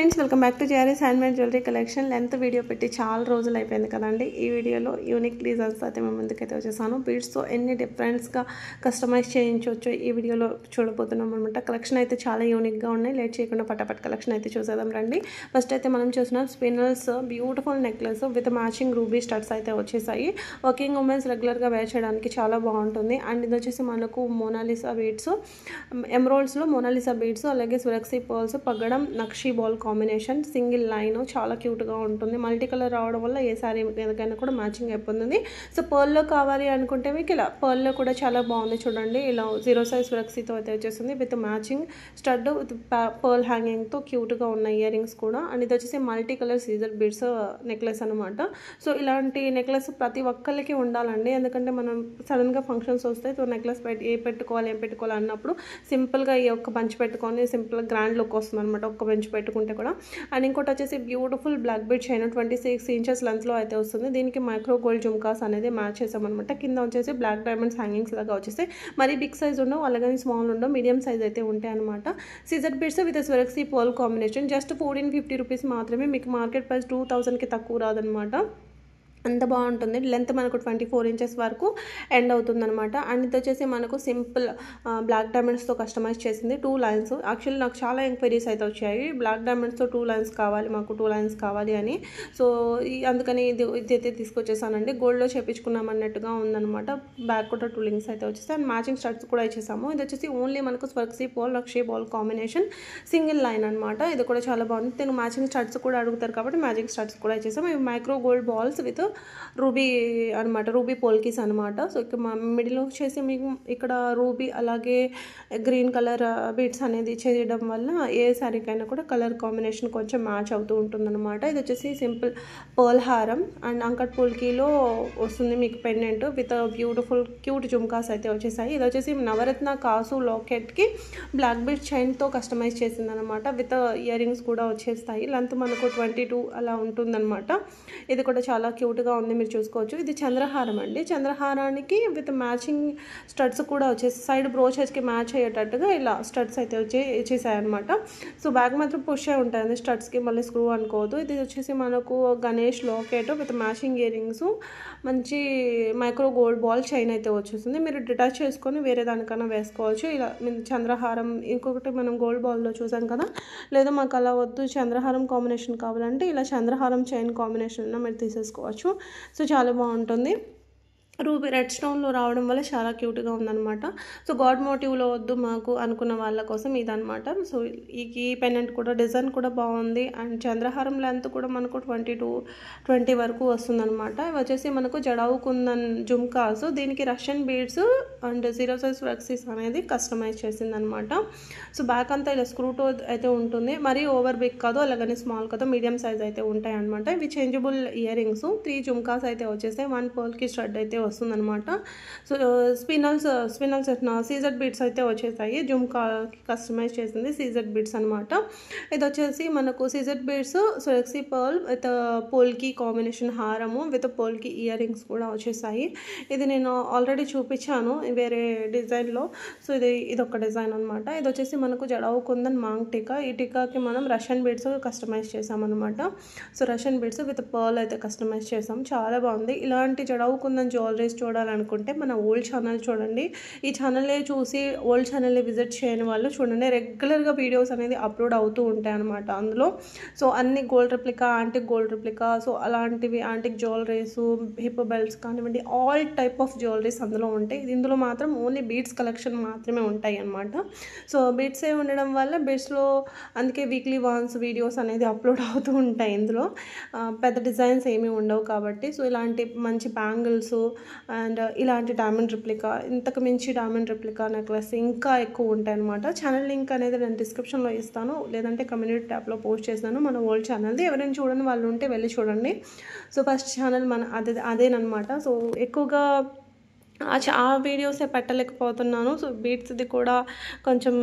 Friends welcome back to JRS handmade jewellery collection. Length video పెట్టి చాలా రోజులు అయిపోయింది కదండి. ఈ వీడియోలో యూనిక్ డిజైన్స్ అయితే మేము ముందుకైతే వచ్చేసాను. బీడ్స్తో ఎన్ని డిఫరెంట్స్గా కస్టమైజ్ చేయించవచ్చు ఈ వీడియోలో చూడబోతున్నాం అనమాట. కలెక్షన్ అయితే చాలా యూనిక్గా ఉన్నాయి. లేట్ చేయకుండా పటాపట్ కలెక్షన్ అయితే చూసేద్దాం రండి. ఫస్ట్ అయితే మనం చూస్తున్నాం spinels beautiful necklace with matching ruby studs అయితే వచ్చేసాయి. వర్కింగ్ ఉమెన్స్ రెగ్యులర్గా వేర్ చేయడానికి చాలా బాగుంటుంది. అండ్ ఇది వచ్చేసి మనకు మోనాలిసా బీడ్స్, ఎమరాల్డ్స్లో మోనాలిసా బీడ్స్, అలాగే స్వరక్సీ పర్ల్స్, పగ్గడం, నక్షి బాల్ కాంబినేషన్, సింగిల్ లైన్ చాలా క్యూట్గా ఉంటుంది. మల్టీ కలర్ రావడం వల్ల ఏ శారీ మీదకైనా కూడా మ్యాచింగ్ అయిపోతుంది. సో పర్ల్లో కావాలి అనుకుంటే మీకు ఇలా పర్ల్లో కూడా చాలా బాగుంది చూడండి. ఇలా 0 సైజ్ స్వరక్సీతో అయితే వచ్చేసింది with matching stud with pearl హ్యాంగింగ్తో క్యూట్గా ఉన్న ఇయర్ రింగ్స్ కూడా. అండ్ ఇది వచ్చేసి మల్టీ కలర్ సీజర్ బీడ్స్ నెక్లెస్ అనమాట. సో ఇలాంటి నెక్లెస్ ప్రతి ఒక్కరికి ఉండాలండి. ఎందుకంటే మనం సడన్గా ఫంక్షన్స్ వస్తాయి. సో నెక్లెస్ ఏం పెట్టుకోవాలి అన్నప్పుడు సింపుల్గా ఈ ఒక్క బంచ్ పెట్టుకొని సింపుల్గా గ్రాండ్ లుక్ వస్తుంది అనమాట ఒక్క బంచ్ పెట్టుకుంటే కూడా. అండ్ ఇంకోటి వచ్చేసి beautiful black bead chain 26 inches లెంత్లో అయితే వస్తుంది. దీనికి మైక్రో గోల్డ్ జుమ్కాస్ అనేది మ్యాచ్ చేసామన్నమాట. కింద వచ్చేసి బ్లాక్ డైమండ్స్ హ్యాంగింగ్స్ లాగా వచ్చేసి మరి బిగ్ సైజ్ ఉండవు, అలాగే స్మాల్ ఉండవు, మీడియం సైజ్ అయితే ఉంటాయి అనమాట. Caesar beads with Swarovski pearl combination just 1450 rupees మాత్రమే. మీకు మార్కెట్ ప్రైస్ 2000కి తక్కువ రాదనమాట. అంత బాగుంటుంది. లెంత్ మనకు 24 ఇంచెస్ వరకు ఎండ్ అవుతుందన్నమాట. అండ్ ఇది వచ్చేసి మనకు సింపుల్ బ్లాక్ డైమండ్స్తో కస్టమైజ్ చేసింది 2 లైన్స్. యాక్చువల్లీ నాకు చాలా ఎంక్వైరీస్ అయితే వచ్చాయి, బ్లాక్ డైమండ్స్తో 2 లైన్స్ కావాలి, మాకు 2 లైన్స్ కావాలి అని. సో అందుకని ఇదైతే తీసుకొచ్చేసానండి. గోల్డ్లో చేయించుకున్నాం అన్నట్టుగా ఉందన్నమాట. బ్యాక్ కూడా 2 లింక్స్ అయితే వచ్చేసి అండ్ మ్యాచింగ్ స్టడ్స్ కూడా ఇచ్చేసాము. ఇది వచ్చేసి ఓన్లీ మనకు స్వర్క్సీ బాల్, నక్షి బాల్ కాంబినేషన్ సింగిల్ లైన్ అనమాట. ఇది కూడా చాలా బాగుంది. నేను మ్యాచింగ్ స్టడ్స్ కూడా అడుగుతారు కాబట్టి మ్యాచింగ్ స్టడ్స్ కూడా ఇచ్చేసాము. ఇవి micro gold balls with ruby అనమాట, రూబీ పోల్కీస్ అనమాట. సో ఇక్కడ మా మిడిల్ వచ్చేసి మీకు ఇక్కడ రూబీ అలాగే గ్రీన్ కలర్ బీడ్స్ అనేది చేయడం వల్ల ఏ శారీకైనా కూడా కలర్ కాంబినేషన్ కొంచెం మ్యాచ్ అవుతూ ఉంటుందన్నమాట. ఇది వచ్చేసి సింపుల్ పర్ల్ హారం అండ్ అంకట్ పోల్కీలో వస్తుంది మీకు pendant with beautiful cute jhumkas అయితే వచ్చేసాయి. ఇది వచ్చేసి నవరత్న కాసు లాకెట్కి బ్లాక్ బీడ్ చైన్తో కస్టమైజ్ చేసిందనమాట. విత్ ఇయర్ రింగ్స్ కూడా వచ్చేస్తాయి. లెంత్ మనకు 22 అలా ఉంటుందన్నమాట. ఇది కూడా చాలా క్యూట్గా ఉంది, మీరు చూసుకోవచ్చు. ఇది చంద్రహారం అండి. చంద్రహారానికి విత్ మ్యాచింగ్ స్టడ్స్ కూడా వచ్చేసి సైడ్ బ్రోచెస్కి మ్యాచ్ అయ్యేటట్టుగా ఇలా స్టడ్స్ అయితే వచ్చేసాయన్నమాట. సో బ్యాగ్ మాత్రం పుష్ అయి ఉంటాయండి స్టడ్స్కి, మళ్ళీ స్క్రూ అనుకోవద్దు. ఇది వచ్చేసి మనకు Ganesh locket with matching ear rings, మంచి మైక్రో గోల్డ్ బాల్ చైన్ అయితే వచ్చేస్తుంది. మీరు డిటాచ్ చేసుకొని వేరే దానికన్నా వేసుకోవచ్చు. ఇలా చంద్రహారం, ఇంకొకటి మనం గోల్డ్ బాల్లో చూసాం కదా, లేదా మాకు అలా వద్దు చంద్రహారం కాంబినేషన్ కావాలంటే ఇలా చంద్రహారం చైన్ కాంబినేషన్ మీరు తీసేసుకోవచ్చు. సో చాలా బాగుంటుంది. రూబీ రెడ్ స్టోన్లో రావడం వల్ల చాలా క్యూట్గా ఉందన్నమాట. సో గాడ్ మోటివ్లో వద్దు మాకు అనుకున్న వాళ్ళ కోసం ఇదనమాట. సో ఈ పెండెంట్ కూడా డిజైన్ కూడా బాగుంది. అండ్ చంద్రహారం లెంత్ కూడా మనకు 20 వరకు వస్తుందన్నమాట. ఇవి వచ్చేసి మనకు జడావు కుందన్ జుమ్కాస్, దీనికి Russian beads and 0 size flexies అనేది కస్టమైజ్ చేసిందనమాట. సో బ్యాక్ అంతా ఇలా స్క్రూటో అయితే ఉంటుంది, మరీ ఓవర్ బిగ్ కాదు, అలాగని స్మాల్ కాదు, మీడియం సైజ్ అయితే ఉంటాయి అనమాట. ఇవి చేంజబుల్ ఇయర్ రింగ్స్ 3 జుమ్కాస్ అయితే వచ్చేసాయి. 1 పర్ల్కి స్టడ్ అయితే వస్తుందన్నమాట. సో స్పిన్నల్స్ సీజర్ బీడ్స్ అయితే వచ్చేసాయి. జుమ్కాకి కస్టమైజ్ చేసింది సీజర్ బీడ్స్ అనమాట. ఇది వచ్చేసి మనకు సీజర్ beads, Swarovski pearl with polki combination హారము విత్ పోల్కి ఇయర్ రింగ్స్ కూడా వచ్చేసాయి. ఇది నేను ఆల్రెడీ చూపించాను వేరే డిజైన్లో. సో ఇది ఒక డిజైన్ అనమాట. ఇది వచ్చేసి మనకు జడావు కుందన్ మాంగ్ టీకా. ఈ టీకాకి మనం రష్యన్ బీడ్స్ కస్టమైజ్ చేసామన్నమాట. So Russian beads with pearl అయితే కస్టమైజ్ చేసాం, చాలా బాగుంది. ఇలాంటి జడావు కుందన్ జ్యువెలరీస్ చూడాలనుకుంటే మన ఓల్డ్ ఛానల్ చూడండి. ఈ ఛానల్లే చూసి ఓల్డ్ ఛానల్ని విజిట్ చేయని వాళ్ళు చూడండి, రెగ్యులర్గా వీడియోస్ అనేది అప్లోడ్ అవుతూ ఉంటాయి అనమాట అందులో. సో అన్ని gold replica, antique gold replica, so అలాంటివి యాంటిక్ జ్యువెలరీస్, హిప్ బెల్ట్స్ కానివ్వండి, ఆల్ టైప్ ఆఫ్ జ్యువెలరీస్ అందులో ఉంటాయి. ఇందులో మాత్రం ఓన్లీ బీడ్స్ కలెక్షన్ మాత్రమే ఉంటాయి అనమాట. సో బీడ్సే ఉండడం వల్ల బీడ్స్లో అందుకే వీక్లీ వన్స్ వీడియోస్ అనేది అప్లోడ్ అవుతూ ఉంటాయి. ఇందులో పెద్ద డిజైన్స్ ఏమీ ఉండవు కాబట్టి. సో ఇలాంటి మంచి బ్యాంగిల్స్ అండ్ ఇలాంటి డైమండ్ రిప్లికా, ఇంతకు మించి డైమండ్ రిప్లికా నెక్లెస్ ఇంకా ఎక్కువ ఉంటాయి అనమాట. ఛానల్ లింక్ అనేది నేను డిస్క్రిప్షన్లో ఇస్తాను, లేదంటే కమ్యూనిటీ ట్యాబ్లో పోస్ట్ చేస్తాను మన ఓల్డ్ ఛానల్ది. ఎవరైనా చూడని వాళ్ళు ఉంటే వెళ్ళి చూడండి. సో ఫస్ట్ ఛానల్ మన అదేనమాట. సో ఎక్కువగా ఆ వీడియోసే పెట్టలేకపోతున్నాను. సో బీట్స్‌ది కూడా కొంచెం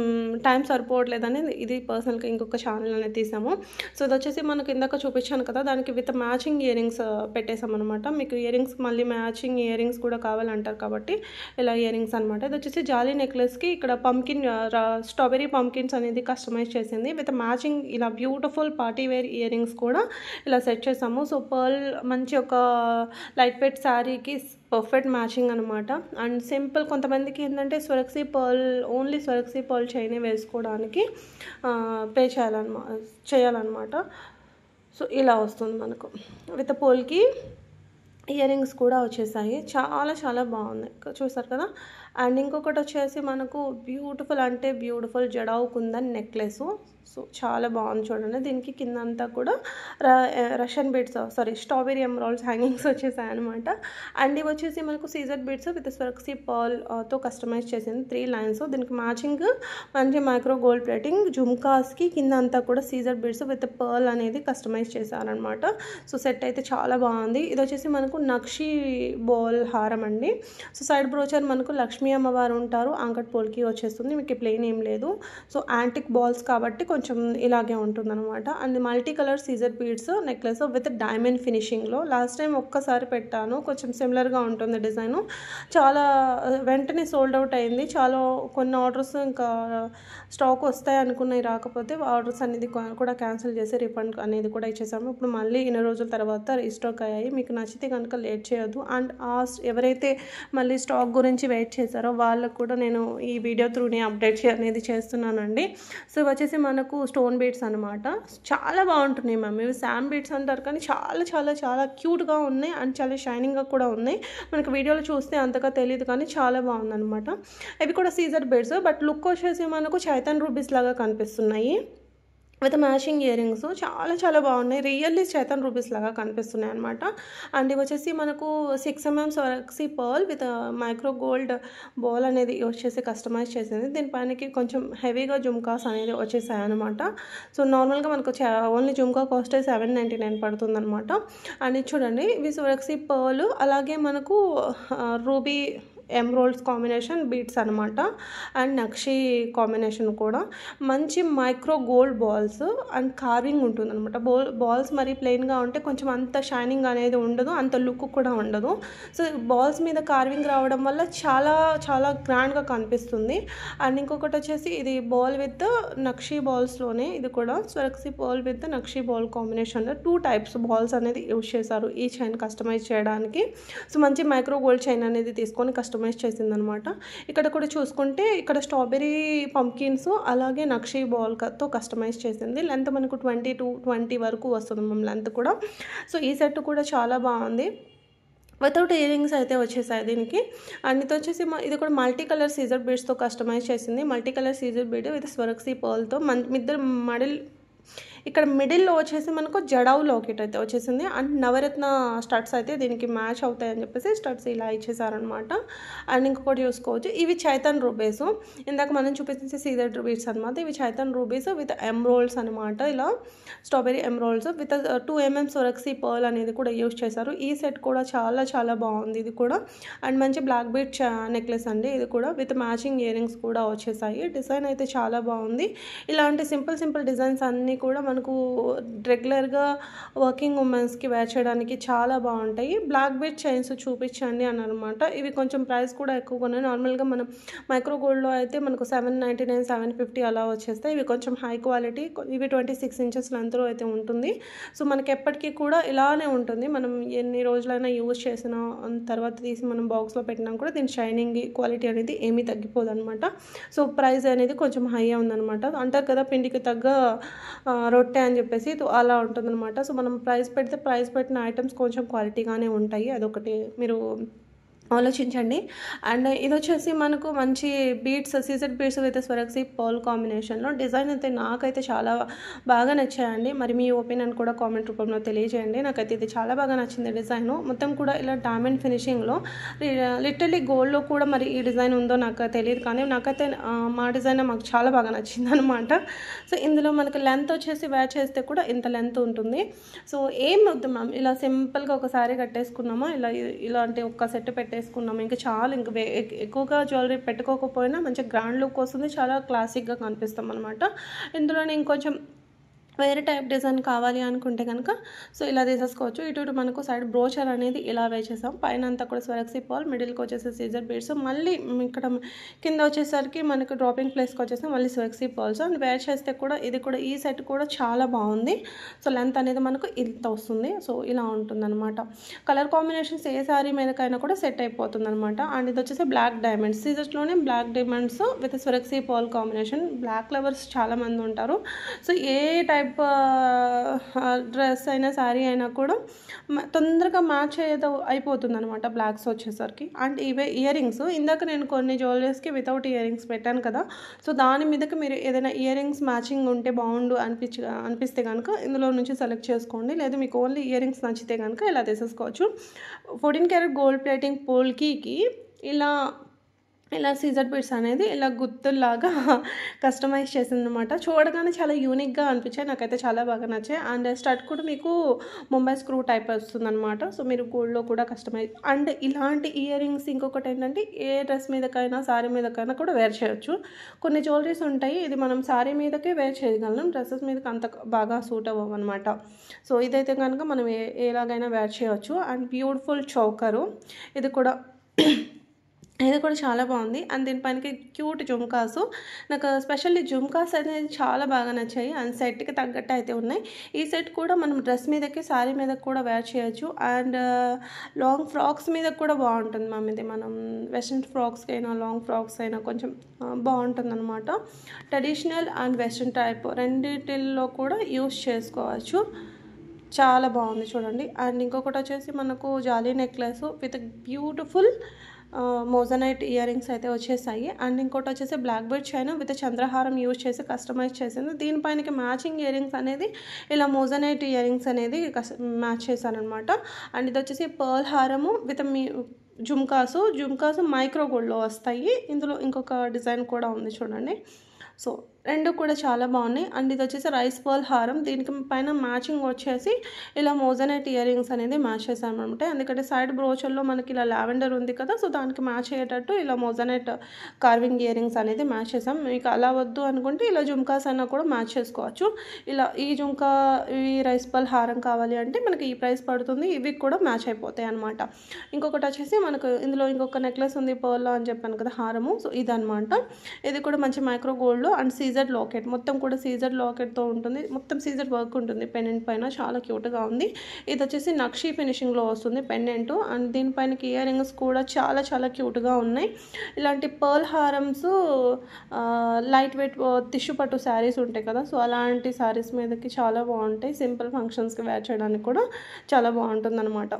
టైం సరిపోవట్లేదని ఇది పర్సనల్‌గా ఇంకొక ఛానల్ అనేది తీసాము. సో ఇదొచ్చేసి మనకు ఇందాక చూపించాను కదా, దానికి విత్ మ్యాచింగ్ ఇయర్ రింగ్స్ పెట్టేసామనమాట. మీకు ఇయర్ రింగ్స్ మళ్ళీ మ్యాచింగ్ ఇయర్ రింగ్స్ కూడా కావాలంటారు కాబట్టి ఇలా ఇయర్ రింగ్స్ అనమాట. ఇది వచ్చేసి జాలీ నెక్లెస్కి ఇక్కడ పంకిన్ స్ట్రాబెరీ పంకిన్స్ అనేది కస్టమైజ్ చేసింది. విత్ మ్యాచింగ్ ఇలా beautiful party wear earrings కూడా ఇలా సెట్ చేసాము. సో పర్ల్ మంచి ఒక లైట్ వెయిట్ శారీకి పర్ఫెక్ట్ మ్యాచింగ్ అనమాట. అండ్ సింపుల్ కొంతమందికి ఏంటంటే Swarovski pearl only Swarovski pearl చైనే వేసుకోవడానికి పే చేయాలన్నమాట. సో ఇలా వస్తుంది మనకు విత్ పోల్కి ఇయర్ రింగ్స్ కూడా వచ్చేసాయి. చాలా చాలా బాగున్నాయి, చూసారు కదా. అండ్ ఇంకొకటి వచ్చేసి మనకు బ్యూటిఫుల్ అంటే beautiful jadau kundan necklace. So చాలా బాగుంది చూడండి. దీనికి కింద అంతా కూడా Russian beads strawberry emeralds hangings వచ్చేసాయి అనమాట. అండ్ ఇవి వచ్చేసి మనకు సీజర్ బీడ్స్ విత్ స్వరక్సీ పర్ల్తో కస్టమైజ్ చేసింది 3 లైన్స్. దీనికి మ్యాచింగ్ మంచి మైక్రో గోల్డ్ ప్లేటింగ్ జుమ్కాస్కి కింద అంతా కూడా సీజర్ బీడ్స్ విత్ పర్ల్ అనేది కస్టమైజ్ చేశారనమాట. సో సెట్ అయితే చాలా బాగుంది. ఇది వచ్చేసి మనకు నక్షి బాల్ హారం అండి. సో సైడ్ బ్రోచర్ మనకు లక్ష్మీ అమ్మవారు ఉంటారు, అంకట్ పోల్కి వచ్చేస్తుంది, మీకు ప్లెయిన్ ఏం లేదు. సో యాంటిక్ బాల్స్ కాబట్టి కొంచెం ఇలాగే ఉంటుందన్నమాట. అండ్ మల్టీ కలర్ సీజర్ బీడ్స్ నెక్లెస్ విత్ డైమండ్ ఫినిషింగ్లో లాస్ట్ టైం ఒక్కసారి పెట్టాను, కొంచెం సిమిలర్గా ఉంటుంది డిజైను. చాలా వెంటనే సోల్డ్ అవుట్ అయింది. చాలా కొన్ని ఆర్డర్స్ ఇంకా స్టాక్ వస్తాయి అనుకున్నాయి, రాకపోతే ఆర్డర్స్ అనేది కూడా క్యాన్సిల్ చేసి రిఫండ్ అనేది కూడా ఇచ్చేసాము. ఇప్పుడు మళ్ళీ ఇన్ని రోజుల తర్వాత రీస్టాక్ అయ్యాయి. మీకు నచ్చితే కనుక లేట్ చేయొద్దు. అండ్ ఎవరైతే మళ్ళీ స్టాక్ గురించి వెయిట్ చేశారో వాళ్ళకు కూడా నేను ఈ వీడియో త్రూనే అప్డేట్ అనేది చేస్తున్నానండి. సో వచ్చేసి మనకు స్టోన్ బీడ్స్ అనమాట. చాలా బాగుంటున్నాయి మ్యామ్. ఇవి శామ్ బీడ్స్ అంటారు కానీ చాలా చాలా చాలా క్యూట్గా ఉన్నాయి అండ్ చాలా షైనింగ్గా కూడా ఉన్నాయి. మనకు వీడియోలో చూస్తే అంతగా తెలియదు కానీ చాలా బాగుందన్నమాట. ఇవి కూడా సీజర్ బీడ్స్, బట్ లుక్ వచ్చేసి మనకు చైతన్ రూబీస్ లాగా కనిపిస్తున్నాయి విత్ మ్యాచింగ్ ఇయర్ రింగ్స్. చాలా చాలా బాగున్నాయి, రియల్లీ చైతన్ రూబీస్ లాగా కనిపిస్తున్నాయి అనమాట. అండ్ ఇవి వచ్చేసి మనకు 6 mm స్వరక్సీ pearl with micro gold ball అనేది వచ్చేసి కస్టమైజ్ చేసింది. దీనిపైనకి కొంచెం హెవీగా జుమ్కాస్ అనేది వచ్చేసాయి అనమాట. సో నార్మల్గా మనకు ఓన్లీ జుమ్కా కాస్ట్ 799 పడుతుంది అనమాట. అండ్ చూడండి ఇవి స్వరక్సీ పర్ల్, అలాగే మనకు రూబీ ఎమరాల్డ్స్ కాంబినేషన్ బీట్స్ అనమాట. అండ్ నక్షి కాంబినేషన్ కూడా మంచి micro gold balls and carving ఉంటుంది అనమాట. బాల్స్ మరి ప్లెయిన్గా ఉంటే కొంచెం అంత షైనింగ్ అనేది ఉండదు, అంత లుక్ కూడా ఉండదు. సో బాల్స్ మీద కార్వింగ్ రావడం వల్ల చాలా చాలా గ్రాండ్గా కనిపిస్తుంది. అండ్ ఇంకొకటి వచ్చేసి ఇది బాల్ విత్ నక్షి బాల్స్లోనే ఇది కూడా స్వరక్సీ బాల్ విత్ నక్షి బాల్ కాంబినేషన్లో 2 టైప్స్ బాల్స్ అనేది యూజ్ చేశారు ఈ చైన్ కస్టమైజ్ చేయడానికి. సో మంచి మైక్రో గోల్డ్ చైన్ అనేది తీసుకొని కస్టమైజ్ చేసిందనమాట. ఇక్కడ కూడా చూసుకుంటే ఇక్కడ స్ట్రాబెరీ పంకిన్స్ అలాగే నక్షి బాల్తో కస్టమైజ్ చేసింది. లెంత్ మనకు 20 to 20 వరకు వస్తుంది మనం లెంత్ కూడా. సో ఈ సెట్ కూడా చాలా బాగుంది. వితౌట్ ఇయర్ రింగ్స్ అయితే వచ్చేసాయి దీనికి. అండ్ ఇది వచ్చేసి ఇది కూడా మల్టీ కలర్ సీజర్ బీడ్స్తో కస్టమైజ్ చేసింది. మల్టీ కలర్ సీజర్ బీడ్ విత్ స్వరక్సీ పర్ల్తో ఇద్దరు ఇక్కడ మిడిల్లో వచ్చేసి మనకు జడావు లాకెట్ అయితే వచ్చేసింది. అండ్ నవరత్న స్టడ్స్ అయితే దీనికి మ్యాచ్ అవుతాయని చెప్పేసి స్టడ్స్ ఇలా ఇచ్చేసారనమాట. అండ్ ఇంకొకటి చూసుకోవచ్చు, ఇవి చైతన్ రూబీస్, ఇందాక మనం చూపించేసి సీజర్ రూబీస్ అనమాట. ఇవి చైతన్ రూబీస్ విత్ ఎమరాల్డ్స్ అనమాట. ఇలా strawberry emeralds with 2 mm స్వరక్సీ pearl అనేది కూడా యూజ్ చేశారు. ఈ సెట్ కూడా చాలా చాలా బాగుంది ఇది కూడా. అండ్ మంచి బ్లాక్ బీట్ నెక్లెస్ అండి ఇది కూడా, విత్ మ్యాచింగ్ ఇయర్ రింగ్స్ కూడా వచ్చేసాయి. డిజైన్ అయితే చాలా బాగుంది. ఇలాంటి సింపుల్ డిజైన్స్ అన్నీ కూడా మనకు రెగ్యులర్గా వర్కింగ్ ఉమెన్స్కి వేర్ చేయడానికి చాలా బాగుంటాయి. బ్లాక్ బీట్ చైన్స్ చూపించండి అని అనమాట. ఇవి కొంచెం ప్రైస్ కూడా ఎక్కువగా ఉన్నాయి. నార్మల్గా మనం మైక్రో గోల్డ్లో అయితే మనకు 799 750 అలా వచ్చేస్తాయి. ఇవి కొంచెం హై క్వాలిటీ, ఇవి 26 inches లెంత్లో అయితే ఉంటుంది. సో మనకి ఎప్పటికీ కూడా ఇలానే ఉంటుంది. మనం ఎన్ని రోజులైనా యూజ్ చేసిన తర్వాత తీసి మనం బాక్స్లో పెట్టినా కూడా దీని షైనింగ్ క్వాలిటీ అనేది ఏమీ తగ్గిపోదు అనమాట. సో ప్రైస్ అనేది కొంచెం హై ఉందన్నమాట. అంటారు కదా పిండికి తగ్గ రొట్టె అని చెప్పేసి అలా ఉంటుందన్నమాట. సో మనం ప్రైస్ పెట్టిన ఐటమ్స్ కొంచెం క్వాలిటీగానే ఉంటాయి, అదొకటి మీరు ఆలోచించండి. అండ్ ఇది వచ్చేసి మనకు మంచి beads CZ beads with Swarovski pearl కాంబినేషన్లో డిజైన్ అయితే నాకైతే చాలా బాగా నచ్చాయండి. మరి మీ ఒపీనియన్ కూడా కామెంట్ రూపంలో తెలియజేయండి. నాకైతే ఇది చాలా బాగా నచ్చింది డిజైన్. మొత్తం కూడా ఇలా డైమండ్ ఫినిషింగ్లో లిటరలీ గోల్డ్లో కూడా మరి ఈ డిజైన్ ఉందో నాకు తెలియదు, కానీ నాకైతే మా డిజైన్ మాకు చాలా బాగా నచ్చింది అనమాట. సో ఇందులో మనకి లెంత్ వచ్చేసి వేర్ చేస్తే కూడా ఇంత లెంత్ ఉంటుంది. సో ఏం వద్దు మ్యామ్, ఇలా సింపుల్గా ఒకసారి కట్టేసుకున్నామా, ఇలాంటి ఒక్క సెట్ పెట్టేసి వేసుకున్నాము ఇంకా చాలా ఇంకా ఎక్కువగా జ్యువెలరీ పెట్టుకోకపోయినా మంచి గ్రాండ్ లుక్ వస్తుంది, చాలా క్లాసిక్గా కనిపిస్తాం అనమాట. ఇందులోనే ఇంకొంచెం వేరే టైప్ డిజైన్ కావాలి అనుకుంటే కనుక సో ఇలా తీసేసుకోవచ్చు. ఇటు మనకు సైడ్ బ్రోచర్ అనేది ఇలా వేసేసాం. పైన అంతా కూడా స్వరక్సీ పాల్, మిడిల్కి వచ్చేసి సీజర్ బీడ్స్, మళ్ళీ ఇక్కడ కింద వచ్చేసరికి మనకు డ్రాపింగ్ ప్లేస్కి వచ్చేసి మళ్ళీ స్వరక్సీ పాల్స్. అండ్ వేర్ చేస్తే కూడా ఇది కూడా ఈ సెట్ కూడా చాలా బాగుంది. సో లెంత్ అనేది మనకు ఇంత వస్తుంది. సో ఇలా ఉంటుందన్నమాట. కలర్ కాంబినేషన్స్ ఏ శారీ మీదకైనా కూడా సెట్ అయిపోతుంది అనమాట. అండ్ ఇది వచ్చేసి బ్లాక్ డైమండ్స్, సీజర్స్లోనే black diamonds with Swarovski pearl combination. Black lovers చాలామంది ఉంటారు. సో ఏ టైప్ డ్రెస్ అయినా శారీ అయినా కూడా తొందరగా మ్యాచ్ అయిపోతుంది అనమాట బ్లాక్స్ వచ్చేసరికి. అండ్ ఇవే ఇయర్ రింగ్స్, ఇందాక నేను కొన్ని జ్యువెలరీస్కి వితౌట్ ఇయర్ రింగ్స్ పెట్టాను కదా, సో దాని మీదకి మీరు ఏదైనా ఇయర్ రింగ్స్ మ్యాచింగ్ ఉంటే బాగుండు అనిపిస్తే కనుక ఇందులో నుంచి సెలెక్ట్ చేసుకోండి. లేదు మీకు ఓన్లీ ఇయర్ రింగ్స్ నచ్చితే కనుక ఇలా తీసేసుకోవచ్చు. 14 క్యారెట్ గోల్డ్ ప్లేటింగ్ పోల్కీకి ఇలా సీజర్ బీడ్స్ అనేది ఇలా గుత్తుల్లాగా కస్టమైజ్ చేసింది అనమాట. చూడగానే చాలా యూనిక్గా అనిపించాయి, నాకైతే చాలా బాగా నచ్చాయి. అండ్ స్టడ్ కూడా మీకు ముంబై స్క్రూ టైప్ వస్తుందన్నమాట. సో మీరు గోల్డ్లో కూడా కస్టమైజ్. అండ్ ఇలాంటి ఇయర్ రింగ్స్ ఇంకొకటి ఏంటంటే ఏ డ్రెస్ మీదకైనా శారీ మీదకైనా కూడా వేర్ చేయొచ్చు. కొన్ని జ్యువెలరీస్ ఉంటాయి ఇది మనం శారీ మీదకే వేర్ చేయగలం, డ్రెస్సెస్ మీదకి అంత బాగా సూట్ అవ్వవు అనమాట. సో ఇదైతే కనుక మనం ఎలాగైనా వేర్ చేయొచ్చు. అండ్ బ్యూటిఫుల్ చౌకరు, ఇది కూడా చాలా బాగుంది. అండ్ దీనిపైనకి క్యూట్ జుమ్కాసు, నాకు స్పెషల్లీ జుమ్కాస్ అనేది చాలా బాగా నచ్చాయి. అండ్ సెట్కి తగ్గట్టు అయితే ఉన్నాయి. ఈ సెట్ కూడా మనం డ్రెస్ మీదకి శారీ మీదకి కూడా వేర్ చేయొచ్చు. అండ్ లాంగ్ ఫ్రాక్స్ మీద కూడా బాగుంటుంది మ్యామ్. ఇది మనం వెస్ట్రన్ ఫ్రాక్స్కి అయినా లాంగ్ ఫ్రాక్స్ అయినా కొంచెం బాగుంటుంది అనమాట. ట్రెడిషనల్ అండ్ వెస్ట్రన్ టైప్ రెండిటిల్లో కూడా యూస్ చేసుకోవచ్చు. చాలా బాగుంది చూడండి. అండ్ ఇంకొకటి వచ్చేసి మనకు జాలీ necklace with beautiful moissanite earrings అయితే వచ్చేసాయి. అండ్ ఇంకోటి వచ్చేసి బ్లాక్ బెడ్ చైన్ విత్ చంద్రహారం యూజ్ చేసి కస్టమైజ్ చేసింది. దీనిపైనకి మ్యాచింగ్ ఇయర్ రింగ్స్ అనేది ఇలా మోజనైట్ ఇయర్ రింగ్స్ అనేది మ్యాచ్ చేశానమాట. అండ్ ఇది వచ్చేసి పర్ల్ హారము విత్ జుమ్కాసు మైక్రో గోల్డ్లో వస్తాయి. ఇందులో ఇంకొక డిజైన్ కూడా ఉంది చూడండి. సో రెండు కూడా చాలా బాగున్నాయి. అండ్ ఇది వచ్చేసి రైస్ పర్ల్ హారం, దీనికి పైన మ్యాచింగ్ వచ్చేసి ఇలా మోజనైట్ ఇయర్ రింగ్స్ అనేది మ్యాచ్ చేసాము అనమాట. ఎందుకంటే సైడ్ బ్రోచర్లో మనకి ఇలా లావెండర్ ఉంది కదా, సో దానికి మ్యాచ్ అయ్యేటట్టు ఇలా మోజనైట్ కార్వింగ్ ఇయర్ రింగ్స్ అనేది మ్యాచ్ చేసాం. మీకు అలా వద్దు అనుకుంటే ఇలా జుమ్కాస్ అయినా కూడా మ్యాచ్ చేసుకోవచ్చు. ఇలా ఈ రైస్ పర్ల్ హారం కావాలి అంటే మనకి ఈ ప్రైస్ పడుతుంది. ఇవి కూడా మ్యాచ్ అయిపోతాయి అనమాట. ఇంకొకటి వచ్చేసి మనకు ఇందులో ఇంకొక నెక్లెస్ ఉంది పర్ల్లో అని చెప్పాను కదా హారము, సో ఇదనమాట. ఇది కూడా మంచి మైక్రో గోల్డ్లో అండ్ సీజర్ లాకెట్, మొత్తం కూడా సీజర్ లాకెట్తో ఉంటుంది. మొత్తం సీజర్ వర్క్ ఉంటుంది పెండెంట్ పైన, చాలా క్యూట్గా ఉంది. ఇది వచ్చేసి నక్షి ఫినిషింగ్లో వస్తుంది పెండెంట్. అండ్ దీనిపైనకి ఇయర్ రింగ్స్ కూడా చాలా చాలా క్యూట్గా ఉన్నాయి. ఇలాంటి పర్ల్ హారమ్స్ లైట్ వెయిట్ టిష్యూ పట్టు శారీస్ ఉంటాయి కదా, సో అలాంటి శారీస్ మీదకి చాలా బాగుంటాయి. సింపుల్ ఫంక్షన్స్కి వేర్ చేయడానికి కూడా చాలా బాగుంటుంది అనమాట.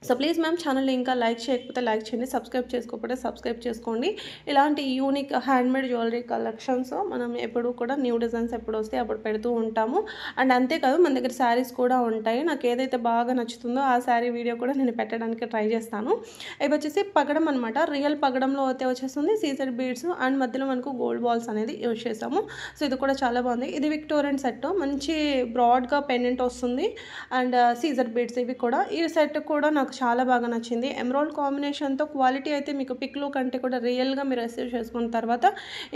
సో ప్లీజ్ మ్యామ్ ఛానల్ని ఇంకా లైక్ చేయకపోతే లైక్ చేయండి, సబ్స్క్రైబ్ చేసుకోకపోతే సబ్స్క్రైబ్ చేసుకోండి. ఇలాంటి యూనిక్ హ్యాండ్మేడ్ జ్యువెలరీ కలెక్షన్స్ మనం ఎప్పుడు కూడా న్యూ డిజైన్స్ ఎప్పుడు వస్తే అప్పుడు పెడుతూ ఉంటాము. అండ్ అంతేకాదు మన దగ్గర శారీస్ కూడా ఉంటాయి. నాకు ఏదైతే బాగా నచ్చుతుందో ఆ శారీ వీడియో కూడా నేను పెట్టడానికి ట్రై చేస్తాను. ఇవి వచ్చేసి పగడం అనమాట. రియల్ పగడంలో అయితే వచ్చేస్తుంది సీజర్ బీడ్స్ అండ్ మధ్యలో మనకు గోల్డ్ బాల్స్ అనేది యూజ్ చేసాము. సో ఇది కూడా చాలా బాగుంది. ఇది విక్టోరియన్ సెట్, మంచి బ్రాడ్గా పెండెంట్ వస్తుంది అండ్ సీజర్ బీడ్స్. ఇవి కూడా ఈ సెట్ కూడా నాకు చాలా బాగా నచ్చింది. ఎమరాల్డ్ కాంబినేషన్తో క్వాలిటీ అయితే మీకు పిక్లో కంటే కూడా రియల్గా మీరు రిసీవ్ చేసుకున్న తర్వాత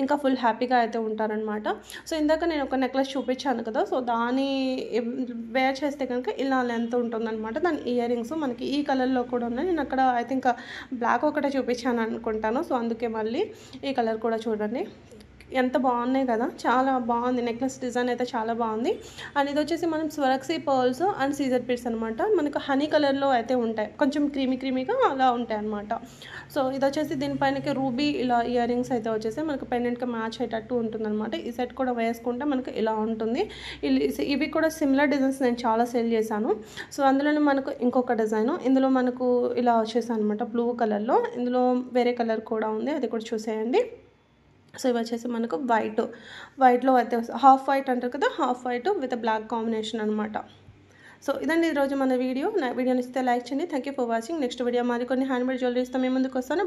ఇంకా ఫుల్ హ్యాపీగా అయితే ఉంటారనమాట. సో ఇందాక నేను ఒక నెక్లెస్ చూపించాను కదా, సో దాన్ని వేర్ చేస్తే కనుక ఇలా లెంత్ ఉంటుందన్నమాట. దాని ఇయర్ రింగ్స్ మనకి ఈ కలర్లో కూడా ఉన్నాయి. నేను అక్కడ ఐ థింక్ బ్లాక్ ఒకటే చూపించాను అనుకుంటాను, సో అందుకే మళ్ళీ ఈ కలర్ కూడా చూడండి ఎంత బాగున్నాయి కదా, చాలా బాగుంది. నెక్లెస్ డిజైన్ అయితే చాలా బాగుంది. అండ్ ఇది వచ్చేసి మనం Swarovski pearls and Caesar beads అనమాట. మనకు హనీ కలర్లో అయితే ఉంటాయి, కొంచెం క్రీమీగా అలా ఉంటాయి అనమాట. సో ఇది వచ్చేసి దీనిపైనకి రూబీ ఇలా ఇయర్ రింగ్స్ అయితే వచ్చేసి మనకు పెండెంట్కి మ్యాచ్ అయ్యేటట్టు ఉంటుంది అనమాట. ఈ సెట్ కూడా వేసుకుంటే మనకు ఇలా ఉంటుంది. ఇవి కూడా సిమిలర్ డిజైన్స్ నేను చాలా సేల్ చేశాను. సో అందులోనే మనకు ఇంకొక డిజైన్, ఇందులో మనకు ఇలా వచ్చేసాను అనమాట బ్లూ కలర్లో. ఇందులో వేరే కలర్ కూడా ఉంది, అది కూడా చూసేయండి. సో ఇవి వచ్చేసి మనకు వైట్లో అయితే హాఫ్ వైట్ అంటారు కదా, half white with black combination అనమాట. సో ఇదండి ఈరోజు మన వీడియో. నా వీడియో నచ్చితే లైక్ చేయండి. Thank you for watching. Next video మరికొన్ని హ్యాండ్మేడ్ జ్యువెలరీస్తో మేము ముందుకు వస్తాను.